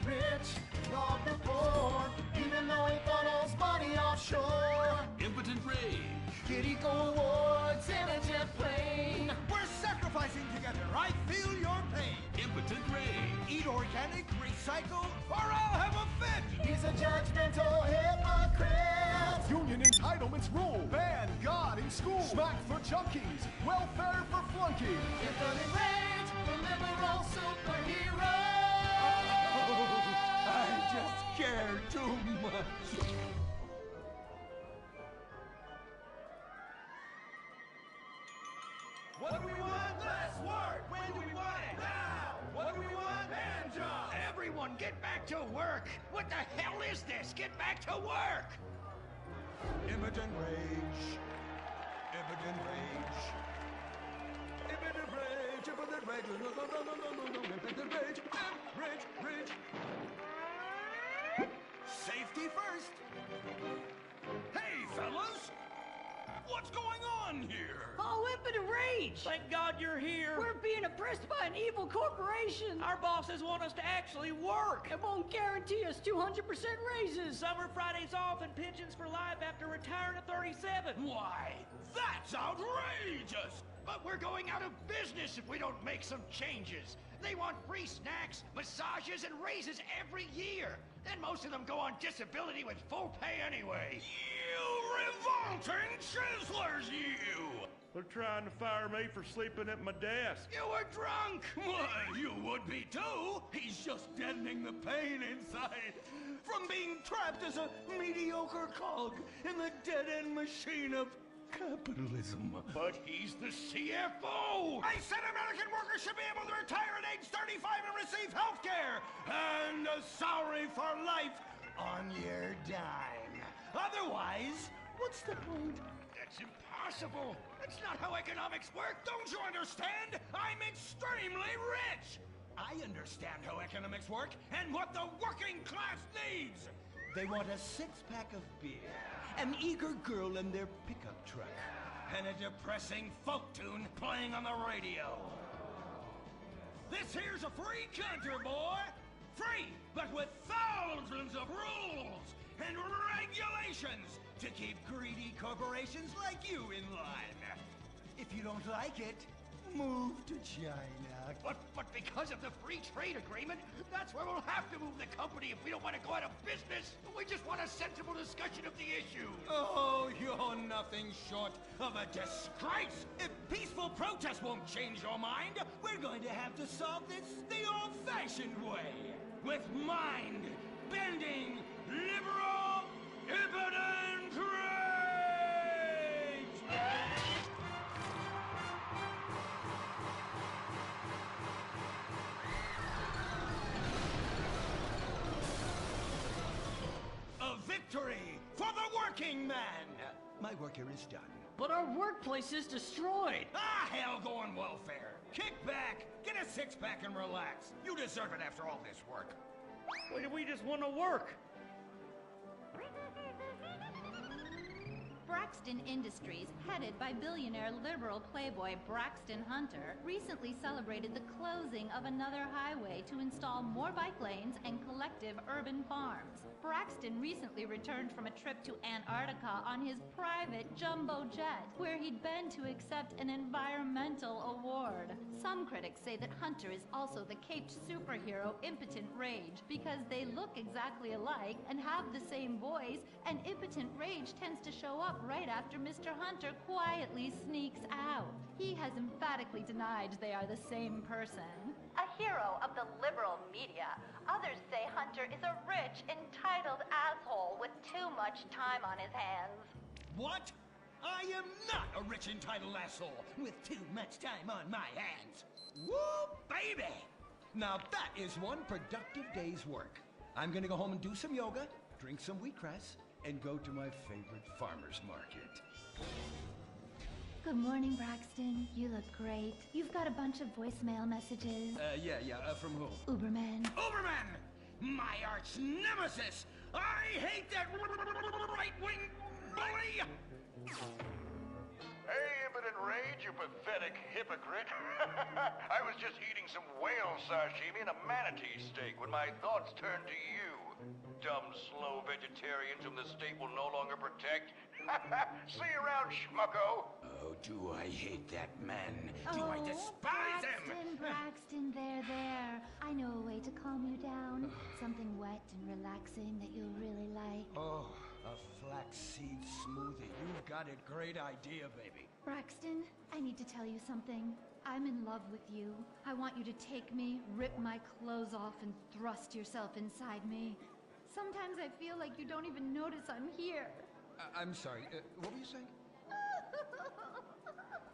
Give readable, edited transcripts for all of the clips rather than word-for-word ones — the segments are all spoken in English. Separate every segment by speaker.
Speaker 1: rich, not the poor, even though he funnels money offshore.
Speaker 2: Impotent Rage.
Speaker 1: Kitty Go Awards in a jet plane.
Speaker 3: We're sacrificing together. I feel your pain.
Speaker 2: Impotent Rage.
Speaker 3: Eat organic, recycle, or I'll have a fit.
Speaker 1: He's a judgmental hypocrite.
Speaker 4: Union entitlements rule. Ban God in school. Smack for junkies. Welfare for flunkies.
Speaker 1: Impotent Rage, the liberal superhero.
Speaker 3: I just care too much.
Speaker 5: What do we want? Less work. When do we want it? Now. What do we want? Hand job.
Speaker 6: Everyone, get back to work. What the hell is this? Get back to work.
Speaker 3: Impotent Rage. Impotent Rage. Impotent Rage. Impotent Rage. Impotent Rage. Rage. Rage. Safety first.
Speaker 5: Hey, fellas. What's going on here?
Speaker 7: Oh, Impotent Rage!
Speaker 6: Thank God you're here.
Speaker 7: We're being oppressed by an evil corporation!
Speaker 6: Our bosses want us to actually work.
Speaker 7: It won't guarantee us 200% raises!
Speaker 6: Summer Fridays off and pensions for life after retiring at 37.
Speaker 5: Why, that's outrageous!
Speaker 6: But we're going out of business if we don't make some changes. They want free snacks, massages, and raises every year. And most of them go on disability with full pay anyway.
Speaker 5: You revolting chiselers, you!
Speaker 8: They're trying to fire me for sleeping at my desk.
Speaker 5: You were drunk! Well, you would be too! He's just deadening the pain inside from being trapped as a mediocre cog in the dead-end machine of capitalism.
Speaker 8: But
Speaker 5: He's the CFO! I said American workers should be able to retire at age 35 and receive health care! And a salary for life on your dime. Otherwise, what's the point?
Speaker 6: That's impossible. That's not how economics work.
Speaker 5: Don't you understand? I'm extremely rich! I understand how economics work and what the working class needs! They want a six-pack of beer, an eager girl in their pickup truck, and a depressing folk tune playing on the radio. This here's a free country, boy! Free, but with thousands of rules and regulations to keep greedy corporations like you in line. If you don't like it, move to China.
Speaker 6: But because of the free trade agreement, that's where we'll have to move the company if we don't want to go out of business. We just want a sensible discussion of the issue.
Speaker 5: Oh, you're nothing short of a disgrace! If peaceful protest won't change your mind, we're going to have to solve this the old-fashioned way. With mind-bending, liberal, impotent rage! A victory for the working man! My work here is done.
Speaker 7: But our workplace is destroyed!
Speaker 5: Ah, hell go on welfare. Kick back, get a six-pack and relax. You deserve it after all this work.
Speaker 8: we just want to work.
Speaker 9: Braxton Industries, headed by billionaire liberal playboy Braxton Hunter, recently celebrated the closing of another highway to install more bike lanes and collective urban farms. Braxton recently returned from a trip to Antarctica on his private jumbo jet, where he'd been to accept an environmental award. Some critics say that Hunter is also the caped superhero Impotent Rage, because they look exactly alike and have the same voice, and Impotent Rage tends to show up right after Mr. Hunter quietly sneaks out. He has emphatically denied they are the same person. A hero of the liberal media, others say Hunter is a rich, entitled asshole with too much time on his hands.
Speaker 5: What? I am not a rich entitled asshole with too much time on my hands. Woo, baby! Now that is one productive day's work. I'm gonna go home and do some yoga, drink some wheatgrass, and go to my favorite farmer's market.
Speaker 9: Good morning, Braxton. You look great. You've got a bunch of voicemail messages.
Speaker 5: From who?
Speaker 9: Uberman.
Speaker 5: Uberman! My arch nemesis! I hate that right-wing bully!
Speaker 10: Hey, Impotent
Speaker 6: Rage, you pathetic hypocrite. I was just eating some whale sashimi and a manatee steak when my thoughts turned to you. Dumb, slow vegetarians whom the state will no longer protect. See you around, schmucko.
Speaker 5: Oh, do I hate that man. Do I despise him.
Speaker 9: Braxton, there. I know a way to calm you down. Something wet and relaxing that you'll really like.
Speaker 5: Oh, a flaxseed smoothie. You've got a great idea, baby.
Speaker 9: Braxton, I need to tell you something. I'm in love with you. I want you to take me, rip my clothes off, and thrust yourself inside me. Sometimes I feel like you don't even notice I'm here.
Speaker 5: I'm sorry, what were you saying?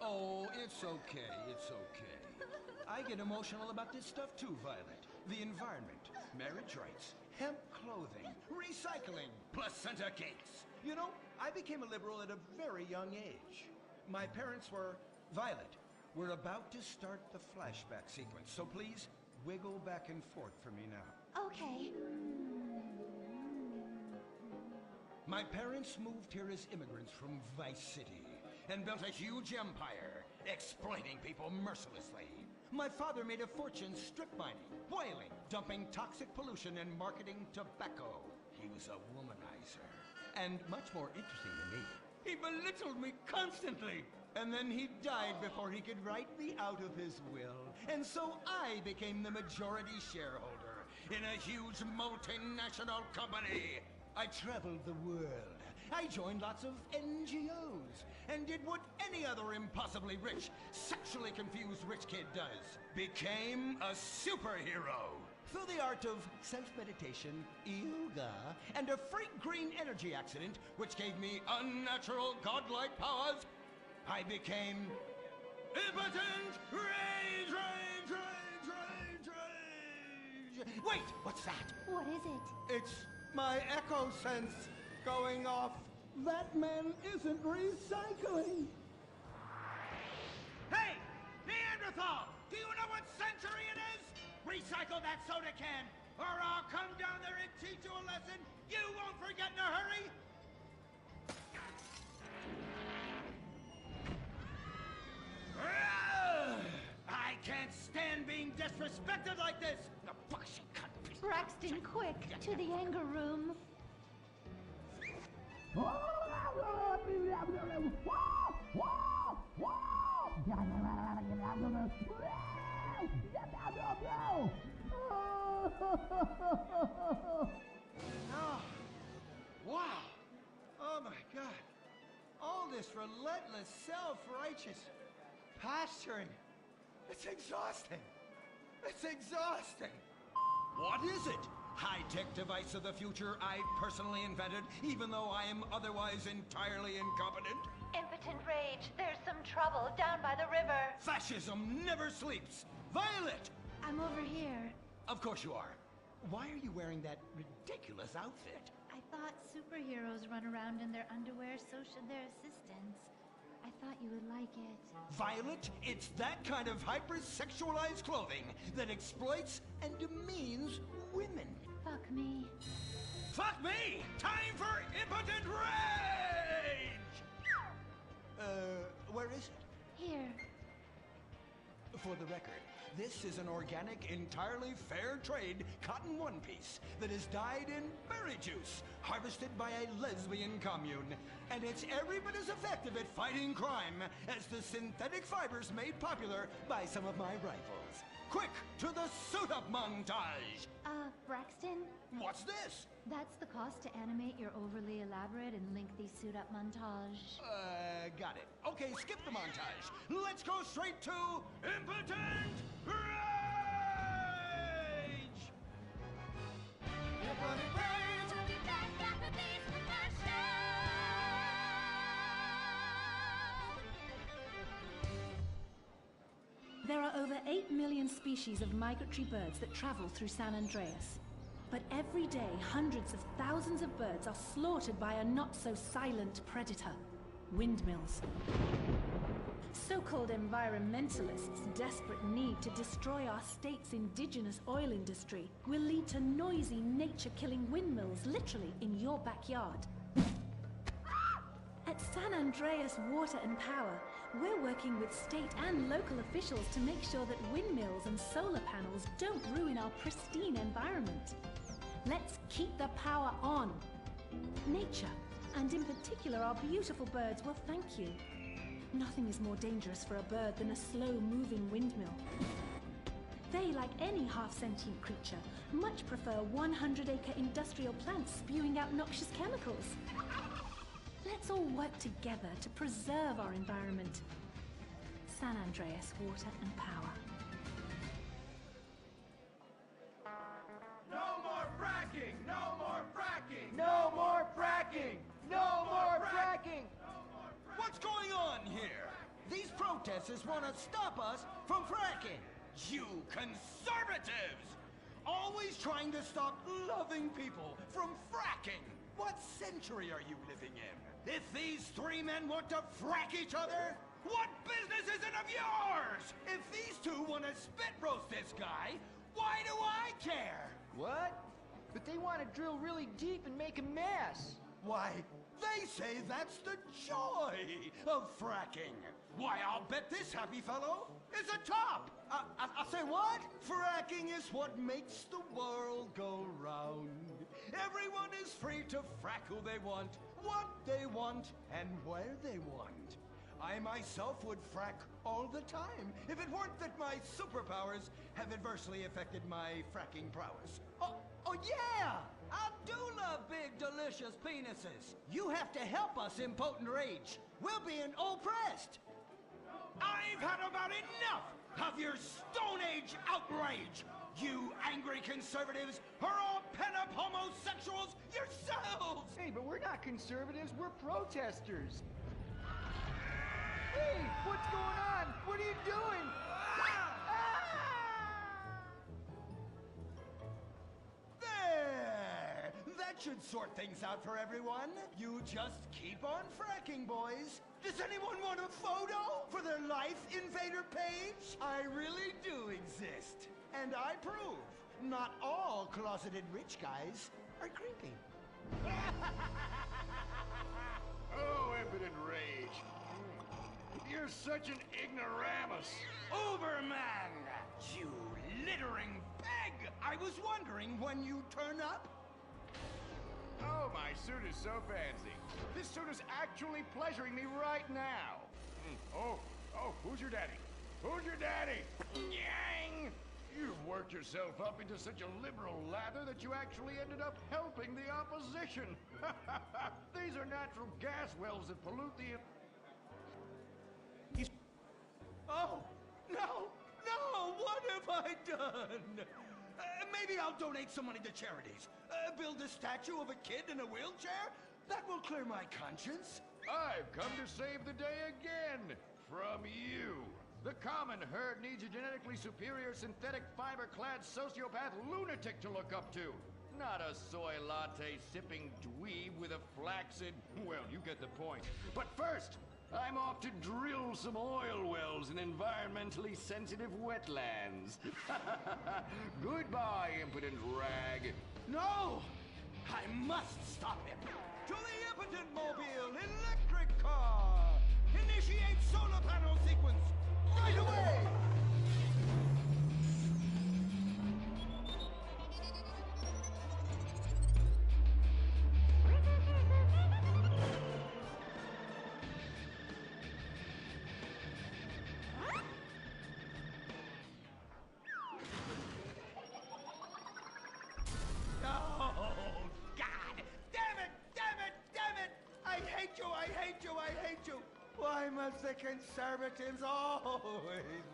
Speaker 5: Oh, it's okay, it's okay. I get emotional about this stuff too, Violet. The environment, marriage rights, hemp clothing, recycling, placenta cakes. You know, I became a liberal at a very young age. My parents were... Violet, we're about to start the flashback sequence, so please wiggle back and forth for me now.
Speaker 9: Okay.
Speaker 5: My parents moved here as immigrants from Vice City and built a huge empire, exploiting people mercilessly. My father made a fortune strip mining, whaling, dumping toxic pollution and marketing tobacco. He was a womanizer. And much more interesting than me, he belittled me constantly. And then he died before he could write me out of his will. And so I became the majority shareholder in a huge multinational company. I traveled the world. I joined lots of NGOs and did what any other impossibly rich, sexually confused rich kid does. Became a superhero. Through the art of self-meditation, yoga, and a freak green energy accident, which gave me unnatural godlike powers, I became impotent rage. Wait, what's that?
Speaker 9: What is it?
Speaker 5: It's my echo sense going off. That man isn't recycling. Hey, Neanderthal! Do you know what century it is? Recycle that soda can, or I'll come down there and teach you a lesson you won't forget in a hurry. I can't stand being disrespected like this. The fuck she cut.
Speaker 9: Braxton, quick, to the anger room.
Speaker 5: Oh, wow. Oh my God. All this relentless, self-righteous pasturing. It's exhausting. It's exhausting. What is it? High-tech device of the future I personally invented, even though I am otherwise entirely incompetent?
Speaker 9: Impotent rage. There's some trouble down by the river.
Speaker 5: Fascism never sleeps. Violet!
Speaker 9: I'm over here.
Speaker 5: Of course you are. Why are you wearing that ridiculous outfit?
Speaker 9: I thought superheroes run around in their underwear, so should their assistants. I thought you would like it.
Speaker 5: Violet, it's that kind of hyper-sexualized clothing that exploits and demeans women.
Speaker 9: Fuck me.
Speaker 5: Fuck me! Time for impotent rage! Where is it?
Speaker 9: Here.
Speaker 5: For the record, this is an organic, entirely fair trade cotton one piece that is dyed in berry juice, harvested by a lesbian commune. And it's every bit as effective at fighting crime as the synthetic fibers made popular by some of my rivals. Quick, to the suit-up montage!
Speaker 9: Braxton?
Speaker 5: What's this?
Speaker 9: That's the cost to animate your overly elaborate and lengthy suit-up montage.
Speaker 5: Got it. Okay, skip the montage. Let's go straight to impotent rage!
Speaker 1: Impotent rage!
Speaker 9: We'll be back after these commercials!
Speaker 10: There are over 8 million species of migratory birds that travel through San Andreas. But every day, hundreds of thousands of birds are slaughtered by a not-so-silent predator, windmills. So-called environmentalists' desperate need to destroy our state's indigenous oil industry will lead to noisy, nature-killing windmills literally in your backyard. At At San Andreas Water and Power, we're working with state and local officials to make sure that windmills and solar panels don't ruin our pristine environment. Let's keep the power on. Nature, and in particular our beautiful birds, will thank you. Nothing is more dangerous for a bird than a slow-moving windmill. They, like any half-sentient creature, much prefer 100-acre industrial plants spewing out noxious chemicals. Let's all work together to preserve our environment. San Andreas Water and Power.
Speaker 3: No more fracking! No more fracking! No more fracking! No more fracking!
Speaker 5: What's going on here? These protesters want to stop us from fracking. You conservatives! Always trying to stop loving people from fracking. What century are you living in? If these three men want to frack each other, what business is it of yours? If these two want to spit roast this guy, why do I care?
Speaker 3: What? But they want to drill really deep and make a mess.
Speaker 5: Why, they say that's the joy of fracking. Why, I'll bet this happy fellow is a top. I say what? Fracking is what makes the world go round. Everyone is free to frack who they want, what they want, and where they want. I myself would frack all the time if it weren't that my superpowers have adversely affected my fracking prowess. Oh yeah! I do love big, delicious penises. You have to help us, impotent rage. We're being oppressed. I've had about enough of your Stone Age outrage. You angry conservatives are all pent-up homosexuals yourselves!
Speaker 3: Hey, but we're not conservatives, we're protesters. Hey, what's going on? What are you doing?
Speaker 5: There! That should sort things out for everyone. You just keep on fracking, boys. Does anyone want a photo for their Life Invader page? I really do exist. And I prove not all closeted rich guys are creepy.
Speaker 6: Oh, impotent rage. You're such an ignoramus.
Speaker 5: Uberman! You littering peg! I was wondering when you turn up.
Speaker 6: Oh, my suit is so fancy. This suit is actually pleasuring me right now. Oh, who's your daddy? Who's your daddy? Yang! You've worked yourself up into such a liberal lather that you actually ended up helping the opposition. These are natural gas wells that pollute the...
Speaker 5: Oh, no! What have I done? Maybe I'll donate some money to charities. Build a statue of a kid in a wheelchair? That will clear my conscience.
Speaker 6: I've come to save the day again. From you. The common herd needs a genetically superior synthetic fiber-clad sociopath lunatic to look up to. Not a soy latte sipping dweeb with a flaccid... Well, you get the point. But first, I'm off to drill some oil wells in environmentally sensitive wetlands. Goodbye, impotent rag.
Speaker 5: No! I must stop him. To the impotent mobile electric car! Initiate solar panel sequence right away! Why must the conservatives always